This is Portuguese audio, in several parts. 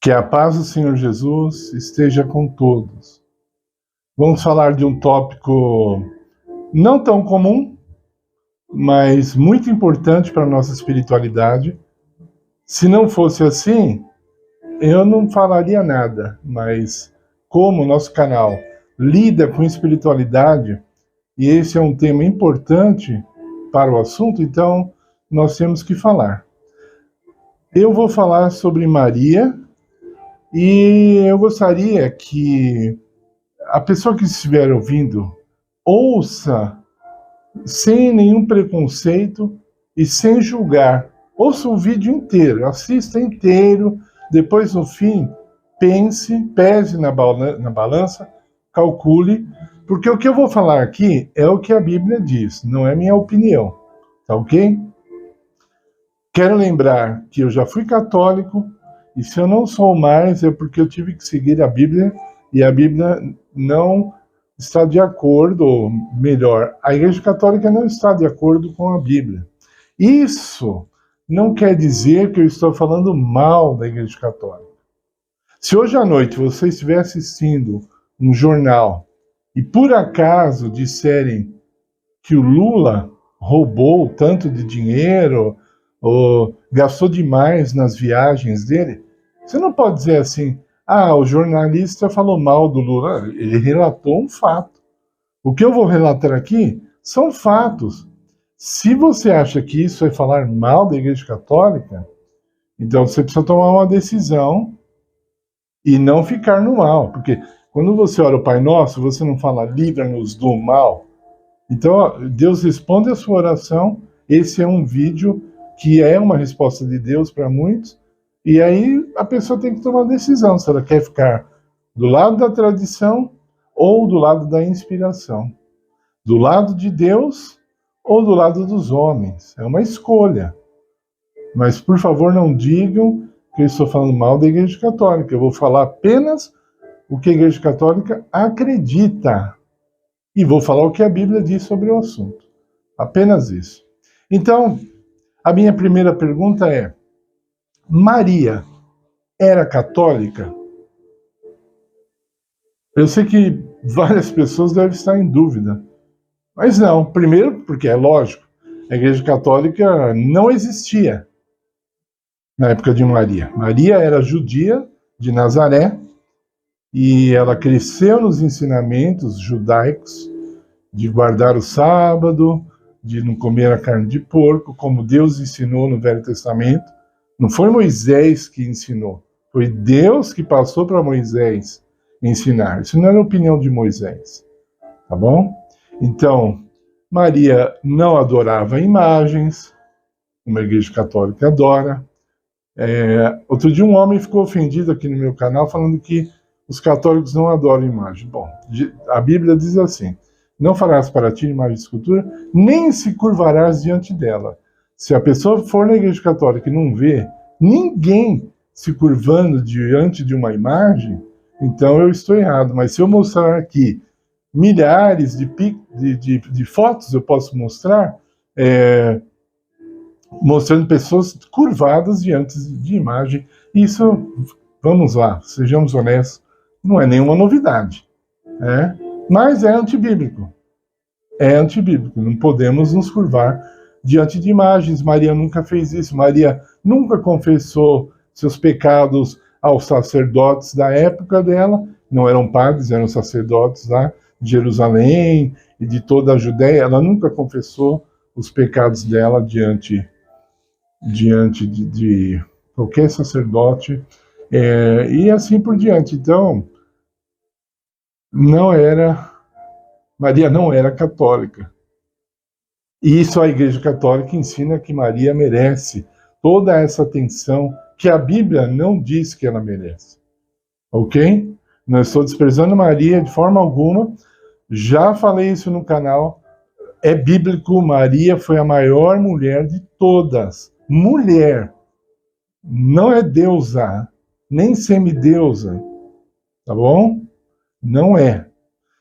Que a paz do Senhor Jesus esteja com todos. Vamos falar de um tópico não tão comum, mas muito importante para a nossa espiritualidade. Se não fosse assim, eu não falaria nada, mas como o nosso canal lida com espiritualidade, e esse é um tema importante para o assunto, então nós temos que falar. Eu vou falar sobre Maria, e eu gostaria que a pessoa que estiver ouvindo ouça sem nenhum preconceito e sem julgar. Ouça o vídeo inteiro, assista inteiro, depois no fim pense, pese na balança, calcule, porque o que eu vou falar aqui é o que a Bíblia diz, não é minha opinião, tá ok? Quero lembrar que eu já fui católico, e se eu não sou mais é porque eu tive que seguir a Bíblia, e a Bíblia não está de acordo, ou melhor, a Igreja Católica não está de acordo com a Bíblia. Isso não quer dizer que eu estou falando mal da Igreja Católica. Se hoje à noite você estiver assistindo um jornal e por acaso disserem que o Lula roubou tanto de dinheiro ou gastou demais nas viagens dele, você não pode dizer assim, o jornalista falou mal do Lula. Ele relatou um fato. O que eu vou relatar aqui são fatos. Se você acha que isso é falar mal da Igreja Católica, então você precisa tomar uma decisão e não ficar no mal. Porque quando você ora o Pai Nosso, você não fala livra-nos do mal. Então Deus responde a sua oração. Esse é um vídeo que é uma resposta de Deus para muitos. E aí a pessoa tem que tomar uma decisão, se ela quer ficar do lado da tradição ou do lado da inspiração. Do lado de Deus ou do lado dos homens. É uma escolha. Mas, por favor, não digam que eu estou falando mal da Igreja Católica. Eu vou falar apenas o que a Igreja Católica acredita. E vou falar o que a Bíblia diz sobre o assunto. Apenas isso. Então, a minha primeira pergunta é: Maria era católica? Eu sei que várias pessoas devem estar em dúvida. Mas não. Primeiro, porque é lógico, a Igreja Católica não existia na época de Maria. Maria era judia de Nazaré e ela cresceu nos ensinamentos judaicos de guardar o sábado, de não comer a carne de porco, como Deus ensinou no Velho Testamento. Não foi Moisés que ensinou, foi Deus que passou para Moisés ensinar. Isso não era a opinião de Moisés, tá bom? Então, Maria não adorava imagens, como a Igreja Católica adora. Outro dia um homem ficou ofendido aqui no meu canal falando que os católicos não adoram imagem. Bom, a Bíblia diz assim: não farás para ti imagem de escultura, nem se curvarás diante dela. Se a pessoa for na Igreja Católica e não vê ninguém se curvando diante de uma imagem, então eu estou errado. Mas se eu mostrar aqui milhares de fotos, eu posso mostrar, mostrando pessoas curvadas diante de imagem. Isso, vamos lá, sejamos honestos, não é nenhuma novidade. Mas é antibíblico. É antibíblico. Não podemos nos curvar diante de imagens. Maria nunca fez isso. Maria nunca confessou seus pecados aos sacerdotes da época dela. Não eram padres, eram sacerdotes lá de Jerusalém e de toda a Judéia. Ela nunca confessou os pecados dela diante de qualquer sacerdote. E assim por diante. Então, Maria não era católica. E isso a Igreja Católica ensina que Maria merece toda essa atenção que a Bíblia não diz que ela merece. Ok? Não estou desprezando Maria de forma alguma. Já falei isso no canal. É bíblico, Maria foi a maior mulher de todas. Mulher. Não é deusa, nem semideusa. Tá bom? Não é.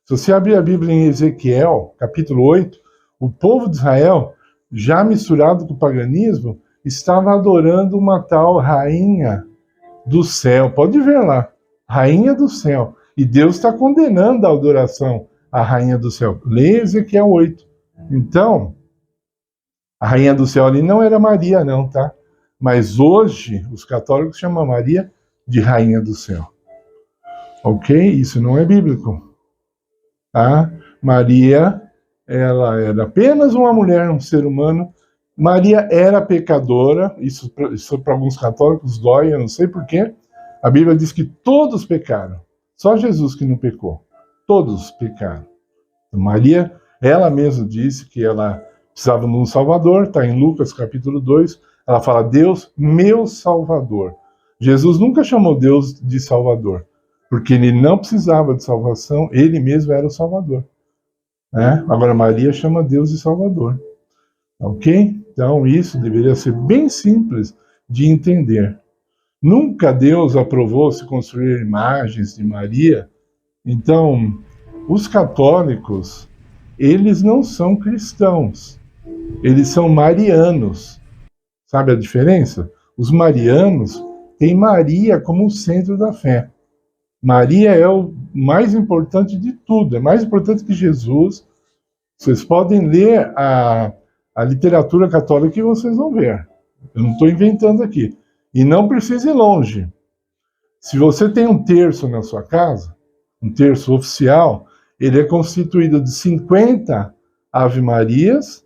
Se você abrir a Bíblia em Ezequiel, capítulo 8, o povo de Israel, já misturado com o paganismo, estava adorando uma tal rainha do céu. Pode ver lá, rainha do céu. E Deus está condenando a adoração à rainha do céu. Leia Ezequiel 8. Então, a rainha do céu ali não era Maria, não, tá? Mas hoje, os católicos chamam Maria de rainha do céu. Ok? Isso não é bíblico. Tá? Maria, ela era apenas uma mulher, um ser humano. Maria era pecadora. Isso para alguns católicos dói, eu não sei porquê. A Bíblia diz que todos pecaram. Só Jesus que não pecou. Todos pecaram. Maria, ela mesma disse que ela precisava de um Salvador. Está em Lucas capítulo 2. Ela fala, Deus, meu Salvador. Jesus nunca chamou Deus de Salvador, porque ele não precisava de salvação, ele mesmo era o Salvador. Né? Agora, Maria chama Deus de Salvador. Ok? Então, isso deveria ser bem simples de entender. Nunca Deus aprovou se construir imagens de Maria. Então, os católicos, eles não são cristãos, eles são marianos. Sabe a diferença? Os marianos têm Maria como o centro da fé. Maria é o mais importante de tudo, é mais importante que Jesus. Vocês podem ler a literatura católica e vocês vão ver. Eu não estou inventando aqui. E não precisa ir longe. Se você tem um terço na sua casa, um terço oficial, ele é constituído de 50 Ave Marias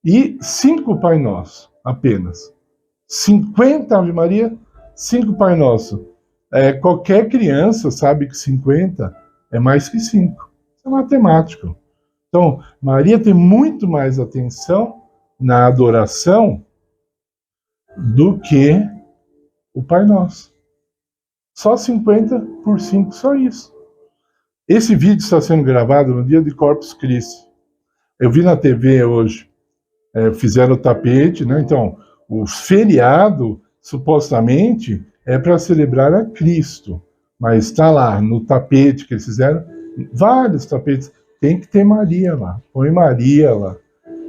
e 5 Pai Nosso, apenas. 50 Ave Maria, 5 Pai Nosso. Qualquer criança sabe que 50 é mais que 5. Isso é matemático. Então, Maria tem muito mais atenção na adoração do que o Pai Nosso. Só 50 por 5, só isso. Esse vídeo está sendo gravado no dia de Corpus Christi. Eu vi na TV hoje, fizeram o tapete, né? Então, o feriado, supostamente, é para celebrar a Cristo. Mas está lá, no tapete que eles fizeram, vários tapetes, tem que ter Maria lá. Põe Maria lá.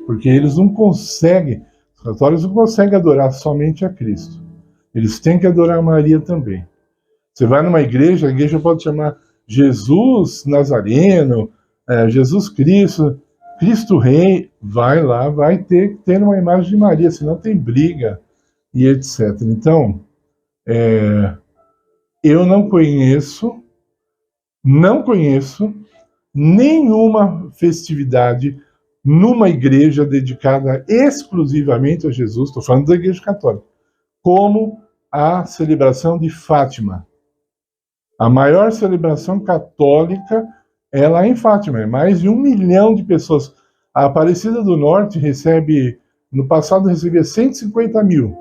Porque eles não conseguem, os católicos não conseguem adorar somente a Cristo. Eles têm que adorar Maria também. Você vai numa igreja, a igreja pode chamar Jesus Nazareno, Jesus Cristo, Cristo Rei, vai lá, vai ter que ter uma imagem de Maria, senão tem briga e etc. Então, eu não conheço nenhuma festividade numa igreja dedicada exclusivamente a Jesus, estou falando da igreja católica, como a celebração de Fátima. A maior celebração católica é lá em Fátima, é mais de 1 milhão de pessoas. A Aparecida do Norte no passado recebia 150 mil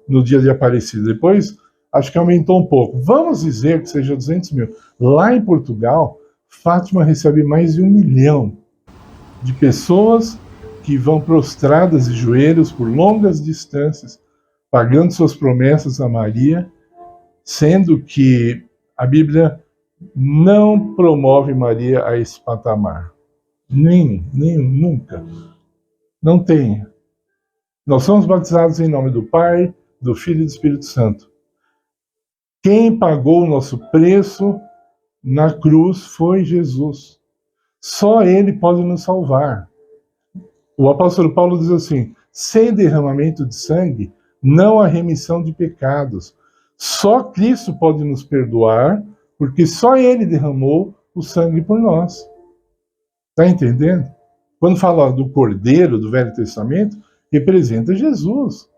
no dia de Aparecida, depois acho que aumentou um pouco. Vamos dizer que seja 200 mil. Lá em Portugal, Fátima recebe mais de 1 milhão de pessoas que vão prostradas de joelhos por longas distâncias, pagando suas promessas a Maria, sendo que a Bíblia não promove Maria a esse patamar. Nenhum, nunca. Não tem. Nós somos batizados em nome do Pai, do Filho e do Espírito Santo. Quem pagou o nosso preço na cruz foi Jesus. Só Ele pode nos salvar. O apóstolo Paulo diz assim, sem derramamento de sangue, não há remissão de pecados. Só Cristo pode nos perdoar, porque só Ele derramou o sangue por nós. Está entendendo? Quando fala do Cordeiro do Velho Testamento, representa Jesus.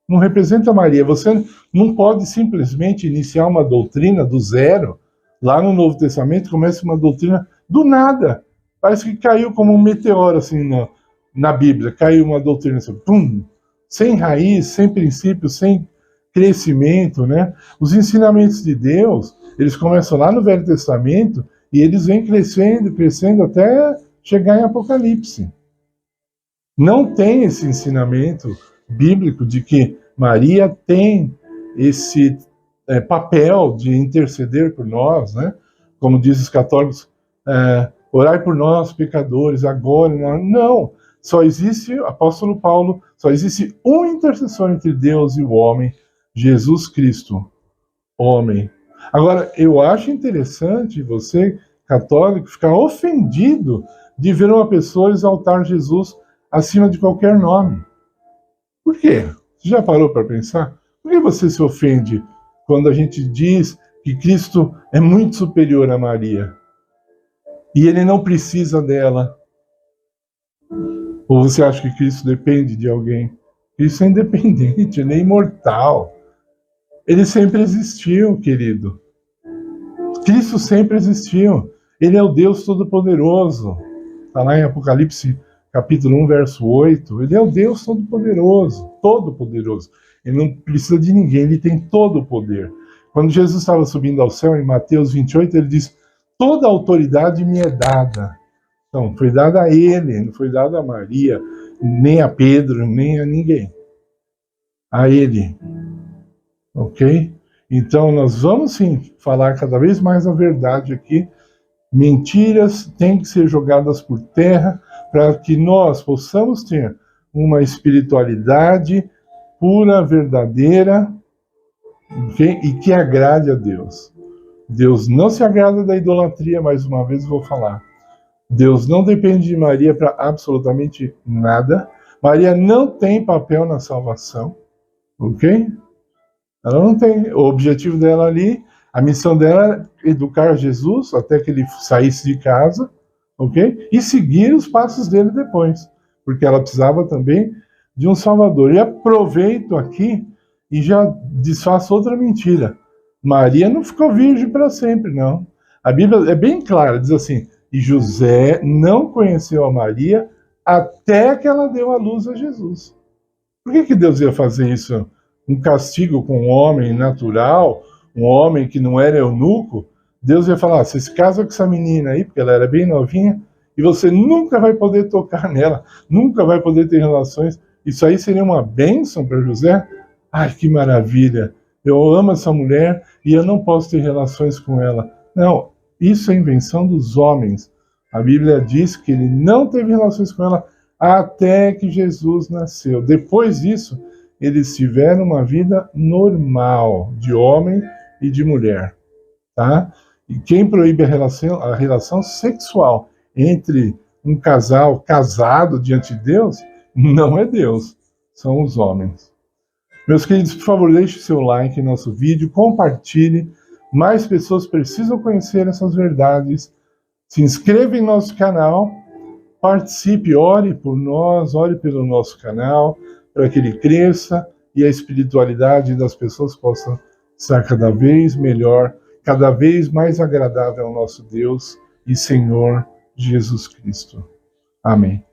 Não representa Maria. Você não pode simplesmente iniciar uma doutrina do zero. Lá no Novo Testamento começa uma doutrina do nada. Parece que caiu como um meteoro assim na Bíblia. Caiu uma doutrina assim, pum, sem raiz, sem princípio, sem crescimento, né? Os ensinamentos de Deus, eles começam lá no Velho Testamento e eles vêm crescendo até chegar em Apocalipse. Não tem esse ensinamento bíblico de que Maria tem esse papel de interceder por nós, né? Como dizem os católicos, orai por nós, pecadores, agora. Não, só existe, apóstolo Paulo, só existe um intercessor entre Deus e o homem, Jesus Cristo, homem. Agora, eu acho interessante você, católico, ficar ofendido de ver uma pessoa exaltar Jesus acima de qualquer nome. Por quê? Você já parou para pensar? Por que você se ofende quando a gente diz que Cristo é muito superior a Maria e ele não precisa dela? Ou você acha que Cristo depende de alguém? Cristo é independente, ele é imortal. Ele sempre existiu, querido. Cristo sempre existiu. Ele é o Deus Todo-Poderoso. Está lá em Apocalipse, capítulo 1, verso 8. Ele é o Deus Todo-Poderoso, Todo-Poderoso. Ele não precisa de ninguém, ele tem todo o poder. Quando Jesus estava subindo ao céu, em Mateus 28, ele diz: toda a autoridade me é dada. Então, foi dada a ele, não foi dada a Maria, nem a Pedro, nem a ninguém. A ele. Ok? Então, nós vamos sim falar cada vez mais a verdade aqui. Mentiras têm que ser jogadas por terra para que nós possamos ter uma espiritualidade pura, verdadeira, okay? E que agrade a Deus. Deus não se agrada da idolatria, mais uma vez vou falar. Deus não depende de Maria para absolutamente nada. Maria não tem papel na salvação, ok? Ela não tem. O objetivo dela ali, a missão dela é educar Jesus até que ele saísse de casa, ok? E seguir os passos dele depois, porque ela precisava também de um Salvador. E aproveito aqui e já desfaço outra mentira. Maria não ficou virgem para sempre, não. A Bíblia é bem clara, diz assim: e José não conheceu a Maria até que ela deu à luz a Jesus. Por que Deus ia fazer isso? Um castigo com um homem natural, um homem que não era eunuco? Deus ia falar: você se casa com essa menina aí, porque ela era bem novinha, e você nunca vai poder tocar nela, nunca vai poder ter relações. Isso aí seria uma bênção para José? Ai, que maravilha! Eu amo essa mulher e eu não posso ter relações com ela. Não, isso é invenção dos homens. A Bíblia diz que ele não teve relações com ela até que Jesus nasceu. Depois disso, eles tiveram uma vida normal de homem e de mulher, tá? E quem proíbe a relação sexual entre um casal casado diante de Deus não é Deus, são os homens. Meus queridos, por favor, deixe seu like em nosso vídeo, compartilhe. Mais pessoas precisam conhecer essas verdades. Se inscreva em nosso canal, participe, ore por nós, ore pelo nosso canal, para que ele cresça e a espiritualidade das pessoas possa estar cada vez melhor, cada vez mais agradável ao nosso Deus e Senhor Jesus Cristo. Amém.